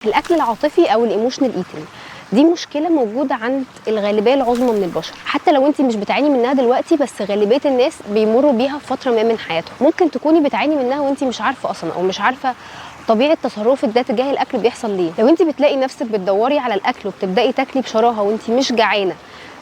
الاكل العاطفي او الايموشنال ايتنج دي مشكله موجوده عند الغالبيه العظمى من البشر، حتى لو انت مش بتعاني منها دلوقتي بس غالبيه الناس بيمروا بيها في فتره ما من حياتهم. ممكن تكوني بتعاني منها وانت مش عارفه اصلا، او مش عارفه طبيعه تصرفك ده تجاه الاكل بيحصل ليه. لو انت بتلاقي نفسك بتدوري على الاكل وبتبداي تاكلي بشراهه وانت مش جعانه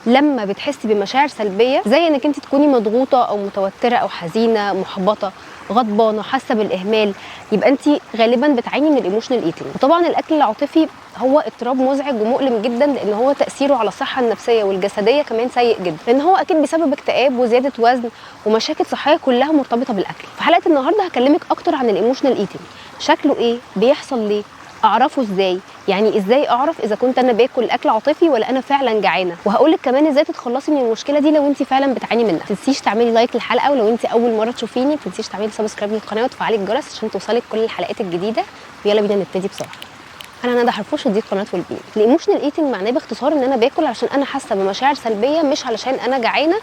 لما بتحسي بمشاعر سلبيه، زي انك انت تكوني مضغوطه او متوتره او حزينه محبطه غضبانه حاسه بالاهمال، يبقى انت غالبا بتعاني من الايموشنال ايتنج. وطبعا الاكل العاطفي هو اضطراب مزعج ومؤلم جدا، لان هو تاثيره على الصحه النفسيه والجسديه كمان سيء جدا، لان هو اكيد بسبب اكتئاب وزياده وزن ومشاكل صحيه كلها مرتبطه بالاكل. في حلقه النهارده هكلمك اكتر عن الايموشنال ايتنج، شكله ايه، بيحصل ليه، اعرفه ازاي، يعني ازاي اعرف اذا كنت انا باكل اكل عاطفي ولا انا فعلا جعانه، وهقول لك كمان ازاي تتخلصي من المشكله دي لو انت فعلا بتعاني منها. ما تنسيش تعملي لايك للحلقه، ولو انت اول مره تشوفيني ما تنسيش تعملي سبسكرايب للقناه وتفعلي الجرس عشان توصلك كل الحلقات الجديده. ويلا بينا نبتدي بسرعه. انا ندى حرفوش، ودي قناه والبين. الايموشنال ايتنج معناه باختصار ان انا باكل علشان انا حاسه بمشاعر سلبيه، مش علشان انا جعانه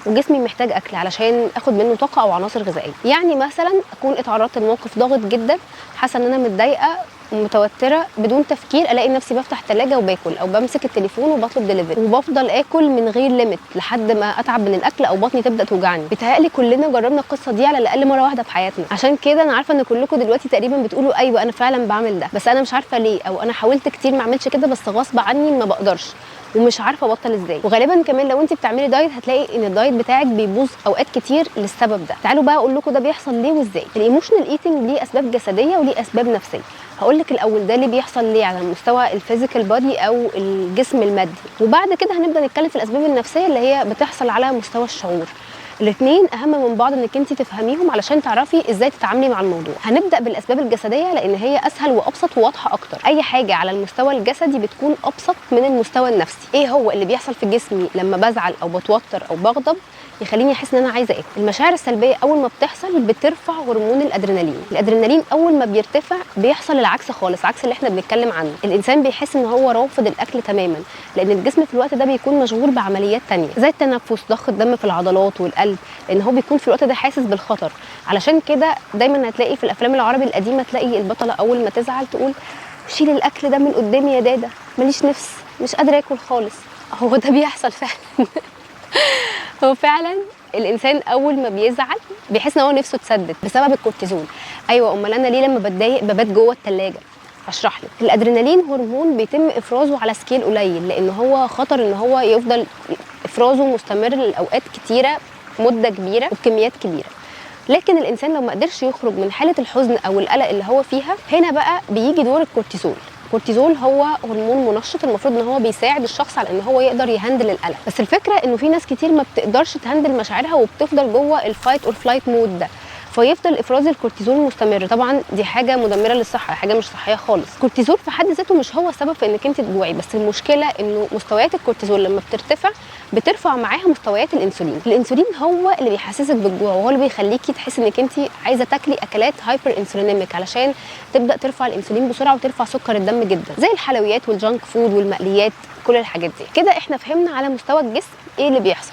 وجسمي محتاج اكل علشان اخد منه طاقه او عناصر غذائيه. يعني مثلا اكون اتعرضت لموقف ضاغط جدا، حاسه ان انا متضايقه ومتوتره، بدون تفكير الاقي نفسي بفتح الثلاجه وباكل، او بمسك التليفون وبطلب دليفري وبفضل اكل من غير ليميت لحد ما اتعب من الاكل او بطني تبدا توجعني. بيتهيألي كلنا جربنا القصه دي على الاقل مره واحده في حياتنا، عشان كده انا عارفه ان كلكم دلوقتي تقريبا بتقولوا ايوه انا فعلا بعمل ده، بس انا مش عارفه ليه، او انا حاولت كتير ما اعملش كده بس غصب عني ما بقدرش ومش عارفه ابطل ازاي. وغالبا كمان لو انت بتعملي دايت هتلاقي ان الدايت بتاعك بيبوظ اوقات كتير للسبب ده. تعالوا بقى اقول لكم ده بيحصل ليه وازاي. الايموشنال ايتنج ليه اسباب جسديه وليه اسباب نفسيه. هقول لك الاول ده اللي بيحصل ليه على مستوى الفيزيكال بادي او الجسم المادي، وبعد كده هنبدا نتكلم في الاسباب النفسيه اللي هي بتحصل على مستوى الشعور. الاثنين اهم من بعض انك انت تفهميهم علشان تعرفي ازاي تتعاملي مع الموضوع. هنبدا بالاسباب الجسديه لان هي اسهل وابسط وواضحه اكتر. اي حاجه على المستوى الجسدي بتكون ابسط من المستوى النفسي. ايه هو اللي بيحصل في جسمي لما بزعل او بتوتر او بغضب يخليني احس ان انا عايزه اكل؟ المشاعر السلبيه اول ما بتحصل بترفع هرمون الادرينالين. الادرينالين اول ما بيرتفع بيحصل العكس خالص، عكس اللي احنا بنتكلم عنه. الانسان بيحس ان هو رافض الاكل تماما، لان الجسم في الوقت ده بيكون مشغول بعمليات تانية زي التنفس، ضخ الدم في العضلات والقلب، لان هو بيكون في الوقت ده حاسس بالخطر. علشان كده دايما هتلاقي في الافلام العربي القديمه تلاقي البطله اول ما تزعل تقول شيل الاكل ده من قدامي يا دادا، ماليش نفس، مش قادره اكل خالص. هو ده بيحصل فعلا. هو فعلا الانسان اول ما بيزعل بيحس ان هو نفسه تسدد بسبب الكورتيزول. ايوه، امال انا ليه لما بتضايق ببات جوه الثلاجه؟ اشرح لك. الادرينالين هرمون بيتم افرازه على سكيل قليل، لان هو خطر ان هو يفضل افرازه مستمر لاوقات كتيره، مده كبيره وبكميات كبيره. لكن الانسان لو ما قدرش يخرج من حاله الحزن او القلق اللي هو فيها، هنا بقى بيجي دور الكورتيزول. الكورتيزول هو هرمون منشط، المفروض ان هو بيساعد الشخص على ان هو يقدر يهندل القلق. بس الفكره انه في ناس كتير ما بتقدرش تهندل مشاعرها وبتفضل جوه الفايت اور فلايت مود ده، فيفضل افراز الكورتيزول مستمر. طبعا دي حاجه مدمره للصحه، حاجه مش صحيه خالص. الكورتيزول في حد ذاته مش هو السبب في انك انت تجوعي، بس المشكله انه مستويات الكورتيزول لما بترفع معاها مستويات الانسولين. الانسولين هو اللي بيحسسك بالجوع، وهو اللي بيخليكي تحسي انك انت عايزه تاكلي اكلات هايبر انسولينيميك علشان تبدا ترفع الانسولين بسرعه وترفع سكر الدم جدا، زي الحلويات والجانك فود والمقليات، كل الحاجات دي. كده احنا فهمنا على مستوى الجسم ايه اللي بيحصل.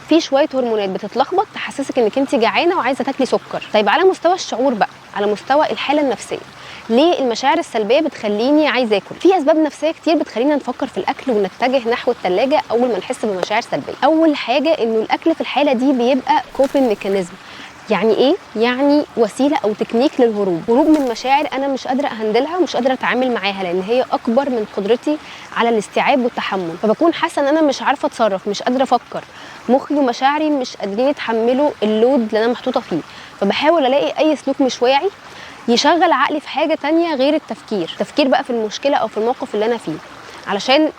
في شويه هرمونات بتتلخبط تحسسك انك انت جعانه وعايزه تاكلي سكر. طيب على مستوى الشعور بقى، على مستوى الحاله النفسيه، ليه المشاعر السلبيه بتخليني عايزه اكل؟ في اسباب نفسيه كتير بتخلينا نفكر في الاكل ونتجه نحو الثلاجه اول ما نحس بمشاعر سلبيه. اول حاجه انه الاكل في الحاله دي بيبقى كوبين ميكانيزم. يعني ايه؟ يعني وسيله او تكنيك للهروب، هروب من مشاعر انا مش قادره اهندلها ومش قادره اتعامل معاها، لان هي اكبر من قدرتي على الاستيعاب والتحمل. فبكون حاسه ان انا مش عارفه اتصرف، مش قادره افكر، مخي ومشاعري مش قادرين يتحملوا اللود اللي انا محطوطه فيه، فبحاول الاقي اي سلوك مش واعي يشغل عقلي في حاجه تانية غير التفكير بقى في المشكله او في الموقف اللي انا فيه، علشان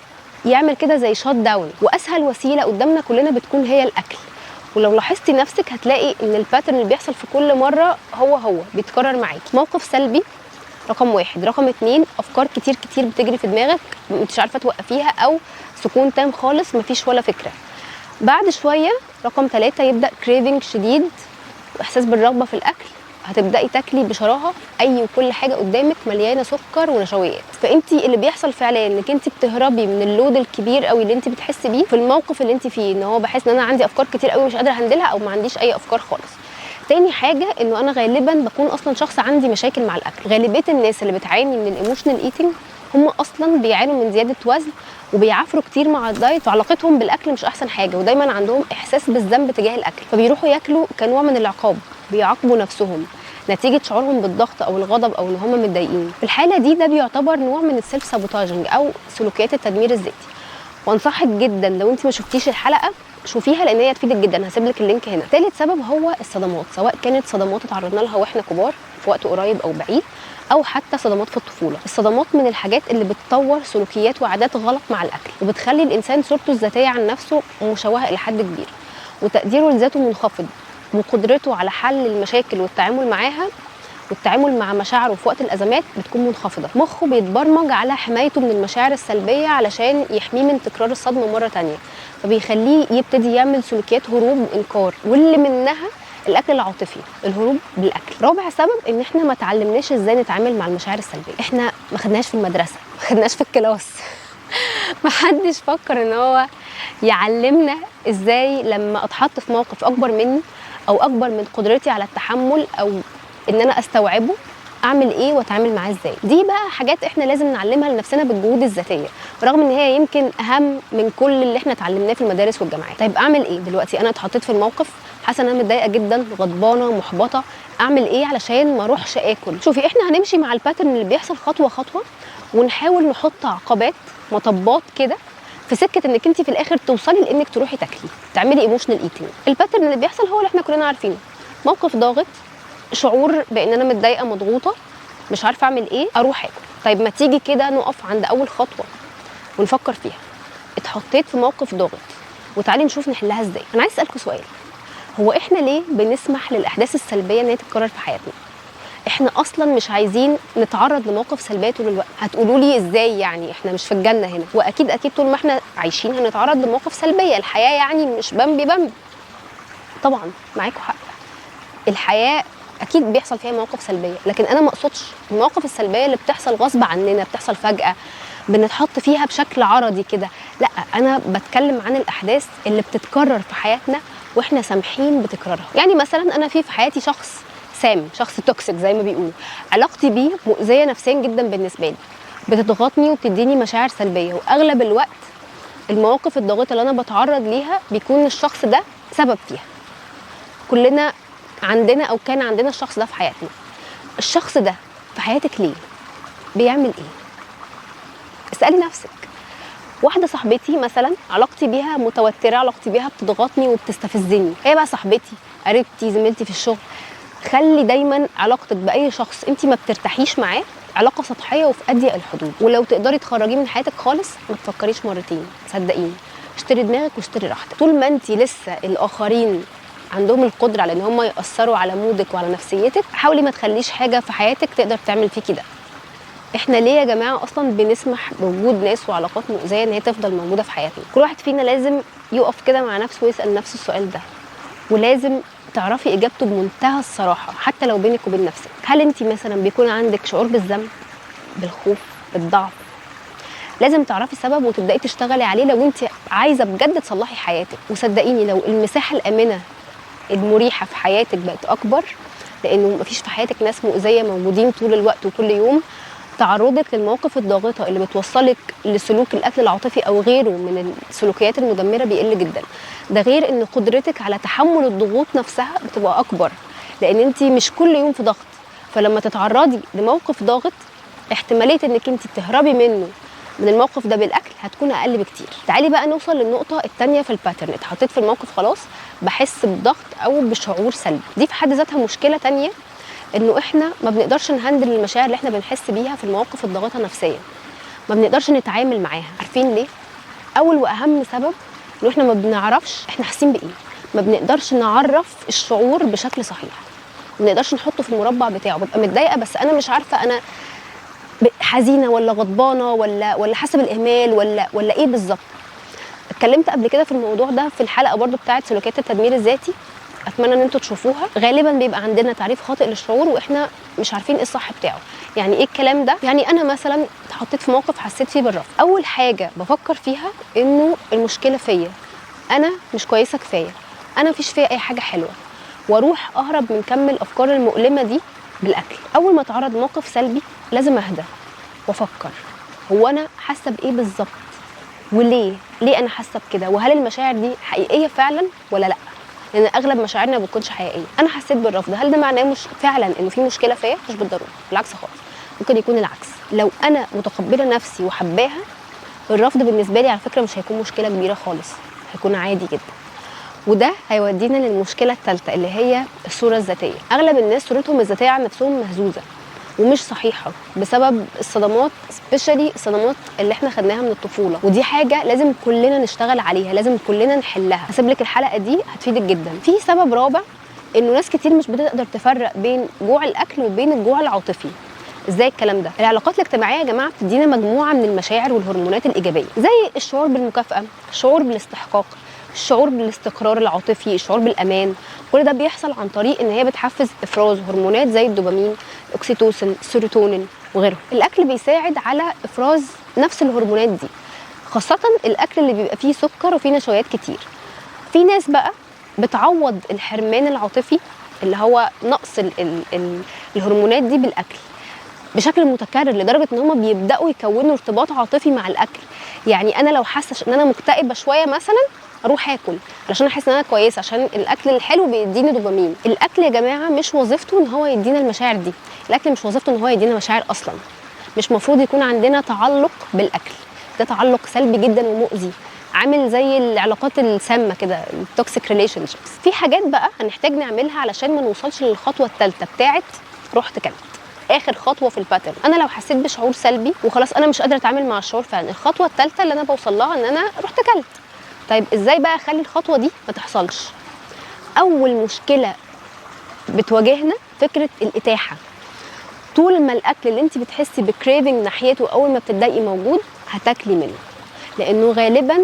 يعمل كده زي شات داون. واسهل وسيله قدامنا كلنا بتكون هي الاكل. ولو لاحظتي نفسك هتلاقي ان الباترن اللي بيحصل في كل مره هو بيتكرر معاكي. موقف سلبي رقم 1، رقم 2 افكار كتير بتجري في دماغك مش عارفه توقفيها، او سكون تام خالص مفيش ولا فكره. بعد شويه رقم 3 يبدا كريفنج شديد واحساس بالرغبه في الاكل، هتبداي تاكلي بشراهه اي وكل حاجه قدامك مليانه سكر ونشويات. فانت اللي بيحصل فعليا انك انت بتهربي من اللود الكبير قوي اللي انت بتحسي بيه في الموقف اللي انت فيه، ان هو بحس ان انا عندي افكار كتير قوي مش قادره هندلها، او ما عنديش اي افكار خالص. تاني حاجه انه انا غالبا بكون اصلا شخص عندي مشاكل مع الاكل. غالبيه الناس اللي بتعاني من الايموشنال ايتنج هم اصلا بيعانوا من زياده وزن وبيعافروا كتير مع الدايت، وعلاقتهم بالاكل مش احسن حاجه، ودايما عندهم احساس بالذنب تجاه الاكل، فبيروحوا ياكلوا كنوع من العقاب، بيعاقبوا نفسهم نتيجه شعورهم بالضغط او الغضب او ان هم متضايقين. في الحاله دي ده بيعتبر نوع من السيلف سابوتاجنج او سلوكيات التدمير الذاتي. وانصحك جدا لو انت ما شفتيش الحلقه شوفيها لان هي هتفيدك جدا، هسيب لك اللينك هنا. ثالث سبب هو الصدمات، سواء كانت صدمات اتعرضنا لها واحنا كبار في وقت قريب او بعيد، او حتى صدمات في الطفوله. الصدمات من الحاجات اللي بتطور سلوكيات وعادات غلط مع الاكل، وبتخلي الانسان صورته الذاتيه عن نفسه مشوهه الى حد كبير، وتقديره لذاته منخفض، وقدرته على حل المشاكل والتعامل معاها والتعامل مع مشاعره في وقت الازمات بتكون منخفضه. مخه بيتبرمج على حمايته من المشاعر السلبيه علشان يحميه من تكرار الصدمه مره تانية، فبيخليه يبتدي يعمل سلوكيات هروب وانكار، واللي منها الاكل العاطفي، الهروب بالاكل. رابع سبب ان احنا ما اتعلمناش ازاي نتعامل مع المشاعر السلبيه. احنا ما خدناش في المدرسه، ما خدناش في الكلاس ما حدش فكر ان هو يعلمنا ازاي لما اتحط في موقف اكبر مني او اكبر من قدرتي على التحمل او ان انا استوعبه اعمل ايه واتعامل معاه ازاي. دي بقى حاجات احنا لازم نعلمها لنفسنا بالجهود الذاتيه، رغم ان هي يمكن اهم من كل اللي احنا اتعلمناه في المدارس والجامعات. طيب اعمل ايه دلوقتي؟ انا اتحطيت في الموقف، حاسه ان انا متضايقه جدا، غضبانه، محبطه، اعمل ايه علشان ما اروحش اكل؟ شوفي، احنا هنمشي مع الباترن اللي بيحصل خطوه خطوه، ونحاول نحط عقبات، مطبات كده في سكه انك انت في الاخر توصلي لانك تروحي تاكلي، تعملي ايموشنال ايتنج. الباترن اللي بيحصل هو اللي احنا كلنا عارفينه: موقف ضاغط، شعور بان انا متضايقه مضغوطه مش عارفه اعمل ايه، اروح اكل. طيب ما تيجي كده نقف عند اول خطوه ونفكر فيها. اتحطيت في موقف ضاغط وتعالي نشوف نحلها ازاي. انا عايز اسالكوا سؤال: هو احنا ليه بنسمح للاحداث السلبيه ان هي تتكرر في حياتنا؟ احنا اصلا مش عايزين نتعرض لمواقف سلبيه طول الوقت. هتقولوا لي ازاي يعني؟ احنا مش في الجنه هنا، واكيد طول ما احنا عايشين هنتعرض لمواقف سلبيه، الحياه يعني مش بمبي بمبي. طبعا معاكوا حق، الحياه اكيد بيحصل فيها مواقف سلبيه، لكن انا ما اقصدش المواقف السلبيه اللي بتحصل غصب عننا، بتحصل فجاه بنتحط فيها بشكل عرضي كده. لا، انا بتكلم عن الاحداث اللي بتتكرر في حياتنا واحنا سامحين بتكرارها. يعني مثلا انا في حياتي شخص سام، شخص توكسيك زي ما بيقولوا، علاقتي بيه مؤذيه نفسيا جدا بالنسبه لي، بتضغطني وبتديني مشاعر سلبيه، واغلب الوقت المواقف الضاغطه اللي انا بتعرض ليها بيكون الشخص ده سبب فيها. كلنا عندنا او كان عندنا الشخص ده في حياتنا. الشخص ده في حياتك ليه؟ بيعمل ايه؟ اسالي نفسك. واحده صاحبتي مثلا علاقتي بيها متوتره، علاقتي بيها بتضغطني وبتستفزني، هي بقى صاحبتي، قريبتي، زميلتي في الشغل. خلي دايما علاقتك باي شخص انت ما بترتاحيش معاه علاقه سطحيه وفي اضيق الحدود، ولو تقدري تخرجيه من حياتك خالص ما تفكريش مرتين، صدقيني. اشتري دماغك واشتري راحتك. طول ما انت لسه الاخرين عندهم القدره على ان هم ياثروا على مودك وعلى نفسيتك، حاولي ما تخليش حاجه في حياتك تقدر تعمل فيكي ده. احنا ليه يا جماعه اصلا بنسمح بوجود ناس وعلاقات مؤذيه ان هي تفضل موجوده في حياتنا؟ كل واحد فينا لازم يقف كده مع نفسه ويسال نفسه السؤال ده، ولازم تعرفي اجابته بمنتهى الصراحه حتى لو بينك وبين نفسك. هل انت مثلا بيكون عندك شعور بالذنب، بالخوف، بالضعف؟ لازم تعرفي السبب وتبداي تشتغلي عليه لو انت عايزه بجد تصلحي حياتك. وصدقيني لو المساحه الامنه المريحه في حياتك بقت اكبر، لانه مفيش في حياتك ناس مؤذيه موجودين طول الوقت وكل يوم، تعرضك للمواقف الضاغطه اللي بتوصلك لسلوك الاكل العاطفي او غيره من السلوكيات المدمره بيقل جدا. ده غير ان قدرتك على تحمل الضغوط نفسها بتبقى اكبر، لان انت مش كل يوم في ضغط، فلما تتعرضي لموقف ضاغط احتماليه انك انت تهربي منه من الموقف ده بالاكل هتكون اقل بكتير. تعالي بقى نوصل للنقطه الثانيه في الباترن. اتحطيت في الموقف خلاص، بحس بضغط او بشعور سلبي، دي في حد ذاتها مشكله ثانيه، انه احنا ما بنقدرش نهندل المشاعر اللي احنا بنحس بيها في المواقف الضاغطه نفسيا، ما بنقدرش نتعامل معاها. عارفين ليه؟ اول واهم سبب انه احنا ما بنعرفش احنا حاسين بايه، ما بنقدرش نعرف الشعور بشكل صحيح، ما بنقدرش نحطه في المربع بتاعه. ببقى متضايقه بس انا مش عارفه انا حزينه ولا غضبانه ولا حاسه بالاهمال ولا ايه بالظبط. اتكلمت قبل كده في الموضوع ده في الحلقه برضو بتاعه سلوكيات التدمير الذاتي، اتمنى ان انتوا تشوفوها. غالبا بيبقى عندنا تعريف خاطئ للشعور واحنا مش عارفين ايه الصح بتاعه. يعني ايه الكلام ده؟ يعني انا مثلا اتحطيت في موقف حسيت فيه بالرفض، اول حاجه بفكر فيها انه المشكله فيا، انا مش كويسه كفايه، انا مفيش فيا اي حاجه حلوه، واروح اهرب من كم الافكار المؤلمه دي بالاكل. اول ما اتعرض لموقف سلبي لازم اهدى وافكر هو انا حاسه بايه بالظبط، وليه انا حاسه بكده، وهل المشاعر دي حقيقيه فعلا ولا لا؟ لان اغلب مشاعرنا ما بتكونش حقيقيه. انا حسيت بالرفض، هل ده معناه مش فعلا انه في مشكله فيا؟ مش بالضروره، بالعكس خالص، ممكن يكون العكس. لو انا متقبله نفسي وحباها، الرفض بالنسبه لي على فكره مش هيكون مشكله كبيره خالص، هيكون عادي جدا. وده هيودينا للمشكله الثالثه اللي هي الصوره الذاتيه. اغلب الناس صورتهم الذاتيه عن نفسهم مهزوزه ومش صحيحه بسبب الصدمات، سبيشالي الصدمات اللي احنا خدناها من الطفوله، ودي حاجه لازم كلنا نشتغل عليها، لازم كلنا نحلها. هسيب لك الحلقه دي هتفيدك جدا. في سبب رابع، انه ناس كتير مش بتقدر تفرق بين جوع الاكل وبين الجوع العاطفي. ازاي الكلام ده؟ العلاقات الاجتماعيه يا جماعه بتدينا مجموعه من المشاعر والهرمونات الايجابيه، زي الشعور بالمكافاه، الشعور بالاستحقاق، الشعور بالاستقرار العاطفي، الشعور بالامان. كل ده بيحصل عن طريق ان هي بتحفز افراز هرمونات زي الدوبامين، الاكسيتوسين، السيروتونين وغيرهم. الاكل بيساعد على افراز نفس الهرمونات دي، خاصه الاكل اللي بيبقى فيه سكر وفيه نشويات كتير. في ناس بقى بتعوض الحرمان العاطفي اللي هو نقص الهرمونات دي بالاكل بشكل متكرر، لدرجه ان هم بيبداوا يكونوا ارتباط عاطفي مع الاكل. يعني انا لو حاسه ان انا مكتئبه شويه مثلا، اروح اكل علشان احس ان انا كويسه، عشان الاكل الحلو بيديني دوبامين. الاكل يا جماعه مش وظيفته ان هو يدينا المشاعر دي، الاكل مش وظيفته ان هو يدينا مشاعر اصلا. مش مفروض يكون عندنا تعلق بالاكل، ده تعلق سلبي جدا ومؤذي، عامل زي العلاقات السامه كده، التوكسيك ريليشن شيبس. في حاجات بقى هنحتاج نعملها علشان ما نوصلش للخطوه الثالثه بتاعه رحت كلت، اخر خطوه في الباترن. انا لو حسيت بشعور سلبي وخلاص انا مش قادره اتعامل مع الشعور فعلا، الخطوه الثالثه اللي انا بوصل لها ان انا رحت كلت. طيب ازاي بقى اخلي الخطوه دي ما تحصلش؟ اول مشكله بتواجهنا فكره الاتاحه. طول ما الاكل اللي انت بتحسي بكريفنج ناحيته اول ما بتتضايقي موجود، هتاكلي منه، لانه غالبا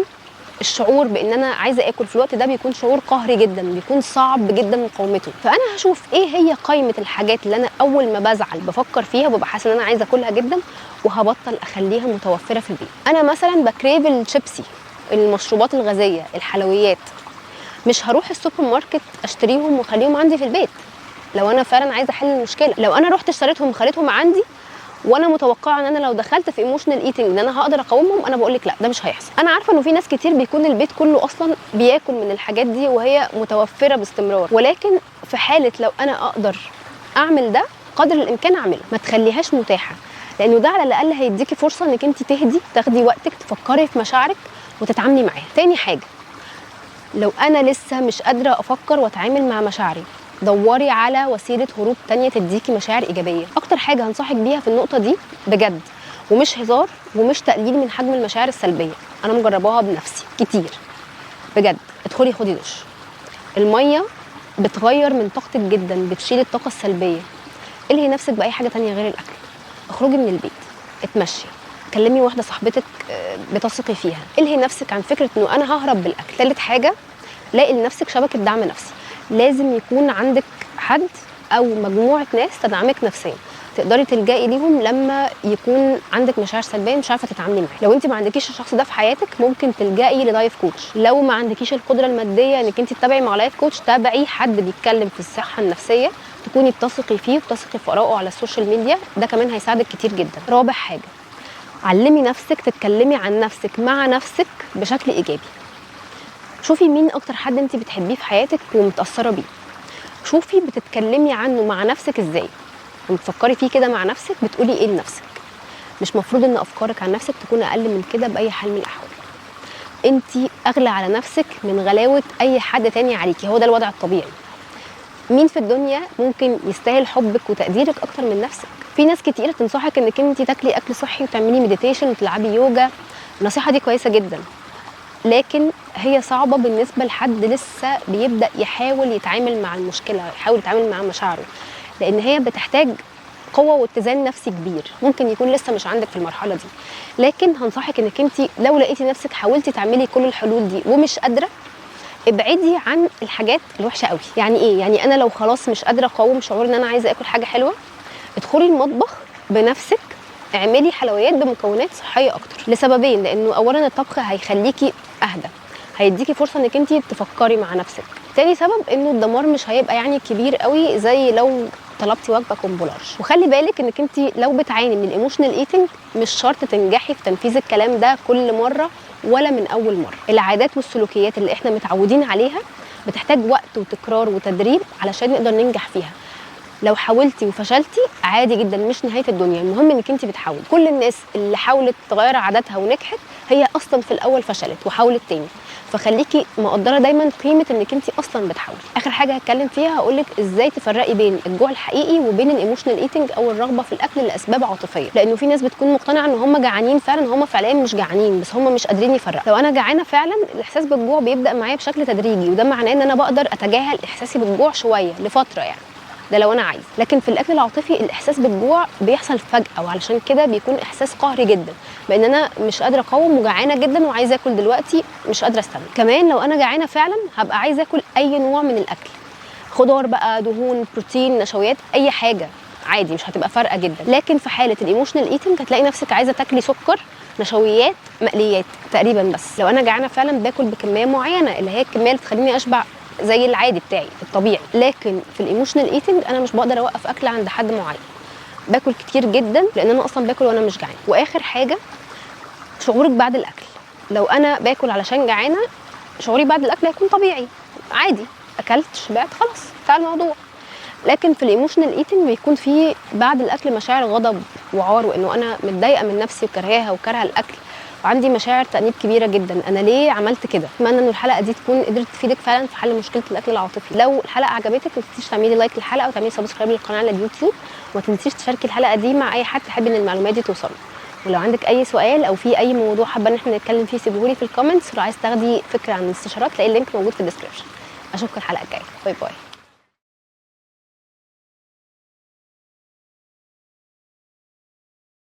الشعور بان انا عايزه اكل في الوقت ده بيكون شعور قهري جدا، بيكون صعب جدا مقاومته. فانا هشوف ايه هي قائمه الحاجات اللي انا اول ما بزعل بفكر فيها وببقى حاسه ان انا عايزه اكلها جدا، وهبطل اخليها متوفره في البيت. انا مثلا بكريف الشيبسي، المشروبات الغازيه، الحلويات، مش هروح السوبر ماركت اشتريهم واخليهم عندي في البيت لو انا فعلا عايزه احل المشكله. لو انا رحت اشتريتهم وخليتهم عندي وانا متوقعه ان انا لو دخلت في ايموشنال ايتنج ان انا هقدر اقاومهم، انا بقول لك لا، ده مش هيحصل. انا عارفه انه في ناس كتير بيكون البيت كله اصلا بياكل من الحاجات دي وهي متوفره باستمرار، ولكن في حاله لو انا اقدر اعمل ده قدر الامكان اعمله، ما تخليهاش متاحه، لانه ده على الاقل هيديكي فرصه انك انت تهدي، تاخدي وقتك، تفكري في مشاعرك وتتعاملي معاها. تاني حاجه، لو انا لسه مش قادره افكر واتعامل مع مشاعري، دوري على وسيله هروب تانية تديكي مشاعر ايجابيه. اكتر حاجه هنصحك بيها في النقطه دي بجد، ومش هزار ومش تقليل من حجم المشاعر السلبيه، انا مجرباها بنفسي كتير بجد. ادخلي خدي دش، الميه بتغير من طاقتك جدا، بتشيل الطاقه السلبيه. الهي نفسك باي حاجه تانية غير الاكل، اخرجي من البيت، اتمشي، كلمي واحده صاحبتك بتثقي فيها، الهي نفسك عن فكره انه انا ههرب بالاكل. ثالث حاجه، لاقي لنفسك شبكه دعم نفسي. لازم يكون عندك حد او مجموعه ناس تدعمك نفسيا، تقدري تلجئي ليهم لما يكون عندك مشاعر سلبيه مش عارفه تتعاملي معاها. لو انت ما عندكيش الشخص ده في حياتك، ممكن تلجئي للايف كوتش. لو ما عندكيش القدره الماديه انك انت تتابعي مع لايف كوتش، تابعي حد بيتكلم في الصحه النفسيه تكوني بتثقي فيه وبتثقي في ارائه على السوشيال ميديا، ده كمان هيساعدك كتير جدا. رابع حاجه، علمي نفسك تتكلمي عن نفسك مع نفسك بشكل ايجابي. شوفي مين اكتر حد انت بتحبيه في حياتك ومتاثره بيه، شوفي بتتكلمي عنه مع نفسك ازاي، وتفكري فيه كده مع نفسك، بتقولي ايه لنفسك. مش مفروض ان افكارك عن نفسك تكون اقل من كده باي حال من الاحوال. انت اغلى على نفسك من غلاوه اي حد تاني عليكي، هو ده الوضع الطبيعي. مين في الدنيا ممكن يستاهل حبك وتقديرك اكتر من نفسك؟ في ناس كتير تنصحك انك انت تاكلي اكل صحي وتعملي مديتيشن وتلعبي يوجا، النصيحه دي كويسه جدا، لكن هي صعبه بالنسبه لحد لسه بيبدا يحاول يتعامل مع المشكله، يحاول يتعامل مع مشاعره، لان هي بتحتاج قوه واتزان نفسي كبير، ممكن يكون لسه مش عندك في المرحله دي. لكن هنصحك انك انت لو لقيتي نفسك حاولتي تعملي كل الحلول دي ومش قادره، ابعدي عن الحاجات الوحشه قوي. يعني ايه؟ يعني انا لو خلاص مش قادره اقاوم شعور ان انا عايزه اكل حاجه حلوه، ادخلي المطبخ بنفسك، اعملي حلويات بمكونات صحيه اكتر، لسببين. لانه اولا الطبخ هيخليكي اهدى، هيديكي فرصه انك انت تفكري مع نفسك. تاني سبب انه الدمار مش هيبقى يعني كبير قوي زي لو طلبتي وجبه كومبولارش. وخلي بالك انك انت لو بتعاني من الايموشنال ايتنج مش شرط تنجحي في تنفيذ الكلام ده كل مره ولا من اول مره. العادات والسلوكيات اللي احنا متعودين عليها بتحتاج وقت وتكرار وتدريب علشان نقدر ننجح فيها. لو حاولتي وفشلتي عادي جدا، مش نهايه الدنيا، المهم انك انت بتحاولي. كل الناس اللي حاولت تغير عاداتها ونجحت هي اصلا في الاول فشلت وحاولت تاني. فخليكي مقدره دايما قيمه انك انت اصلا بتحاولي. اخر حاجه هتكلم فيها هقولك ازاي تفرقي بين الجوع الحقيقي وبين الايموشنال ايتنج او الرغبه في الاكل لاسباب عاطفيه، لانه في ناس بتكون مقتنعه ان هم جعانين فعلا، هم فعليا مش جعانين بس هم مش قادرين يفرقوا. لو انا جعانه فعلا الاحساس بالجوع بيبدا معايا بشكل تدريجي، وده معناه ان انا بقدر اتجاهل احساسي بالجوع شويه لفتره يعني، ده لو انا عايز. لكن في الاكل العاطفي الاحساس بالجوع بيحصل فجاه، وعلشان كده بيكون احساس قهري جدا، بان انا مش قادره اقاوم وجعانه جدا وعايزه اكل دلوقتي، مش قادره استنى. كمان لو انا جعانه فعلا هبقى عايزه اكل اي نوع من الاكل، خضار بقى، دهون، بروتين، نشويات، اي حاجه عادي، مش هتبقى فارقه جدا. لكن في حاله الايموشنال ايتنج هتلاقي نفسك عايزه تاكلي سكر، نشويات، مقليات تقريبا. بس لو انا جعانه فعلا باكل بكميه معينه اللي هي الكميه اللي تخليني اشبع زي العادي بتاعي الطبيعي. لكن في الايموشنال ايتنج انا مش بقدر اوقف اكل عند حد معين، باكل كتير جدا لان انا اصلا باكل وانا مش جعانه. واخر حاجه شعورك بعد الاكل. لو انا باكل علشان جعانه شعوري بعد الاكل هيكون طبيعي عادي، اكلت شبعت خلاص انتهى الموضوع. لكن في الايموشنال ايتنج بيكون في بعد الاكل مشاعر غضب وعار، وانه انا متضايقه من نفسي وكرهاها وكارهه الاكل، وعندي مشاعر تأنيب كبيره جدا، انا ليه عملت كده. اتمنى ان الحلقه دي تكون قدرت تفيدك فعلا في حل مشكله الاكل العاطفي. لو الحلقه عجبتك ما تنسيش تعملي لايك للحلقه وتعملي سبسكرايب للقناه على اليوتيوب، وما تنسيش تشاركي الحلقه دي مع اي حد تحبي ان المعلومات دي توصل. ولو عندك اي سؤال او في اي موضوع حابه ان احنا نتكلم فيه سيبهولي في الكومنتس. ولو عايز تاخدي فكره عن الاستشارات تلاقي اللينك موجود في الديسكربشن. اشوفكم الحلقه الجايه، باي باي.